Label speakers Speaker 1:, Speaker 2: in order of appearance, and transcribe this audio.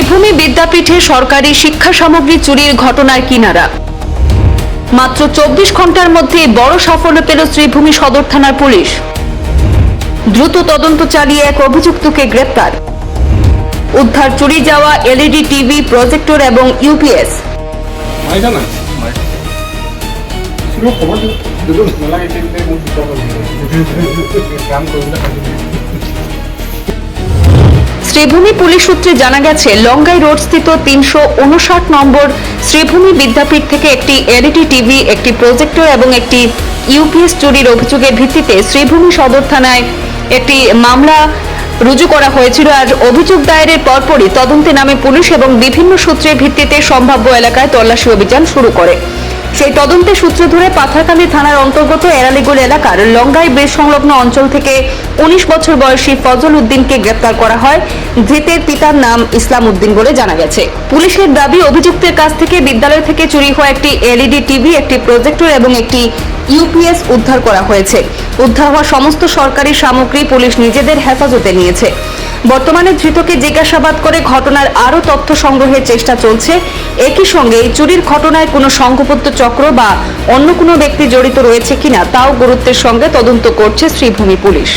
Speaker 1: শ্রীভূমি বিদ্যাপীঠে সরকারি শিক্ষা সামগ্রী চুরির ঘটনার কিনারা। মাত্র 24 ঘন্টার মধ্যে বড় সাফল্য পেল শ্রীভূমি সদর থানার পুলিশ। দ্রুত তদন্ত চালিয়ে এক অভিযুক্তকে গ্রেপ্তার। উদ্ধার চুরি যাওয়া এলইডি টিভি, প্রজেক্টর এবং ইউপিএস। শ্রীভূমি পুলিশ সূত্রে জানা গেছে, লঙ্গাই রোড স্থিত 359 নম্বর শ্রীভূমি বিদ্যাপীঠ থেকে একটি এলইডি টিভি, একটি প্রজেক্টর এবং একটি ইউপিএস চুরির অভিযোগের ভিত্তিতে শ্রীভূমি সদর থানায় একটি মামলা রুজু করা হয়েছিল। আর অভিযোগ দায়েরের পরপরই তদন্তে নামে পুলিশ এবং বিভিন্ন সূত্রের ভিত্তিতে সম্ভাব্য এলাকায় তল্লাশি অভিযান শুরু করে। সেই তদন্তের সূত্র ধরে পাথারকান্দি থানার অন্তর্গত এরালিগুল এলাকার লঙ্গাই ব্রিজ সংলগ্ন অঞ্চল থেকে 19 বছর বয়সী ফজল উদ্দিনকে গ্রেপ্তার করা হয়। ধৃতের পিতার নাম ইসলাম উদ্দিন বলে জানা গেছে। পুলিশের দাবি, অভিযুক্তের কাছ থেকে বিদ্যালয় থেকে চুরি হওয়া একটি এলইডি টিভি, একটি প্রজেক্টর এবং একটি ইউপিএস উদ্ধার করা হয়েছে। উদ্ধার হওয়া সমস্ত সরকারি সামগ্রী পুলিশ নিজেদের হেফাজতে নিয়েছে। বর্তমানে ধৃতকে জিজ্ঞাসাবাদ করে ঘটনার আরও তথ্য সংগ্রহের চেষ্টা চলছে। একই সঙ্গে এই চুরির ঘটনায় কোনো সংঘবদ্ধ চক্র বা অন্য কোনো ব্যক্তি জড়িত রয়েছে কিনা তাও গুরুত্বের সঙ্গে তদন্ত করছে শ্রীভূমি পুলিশ।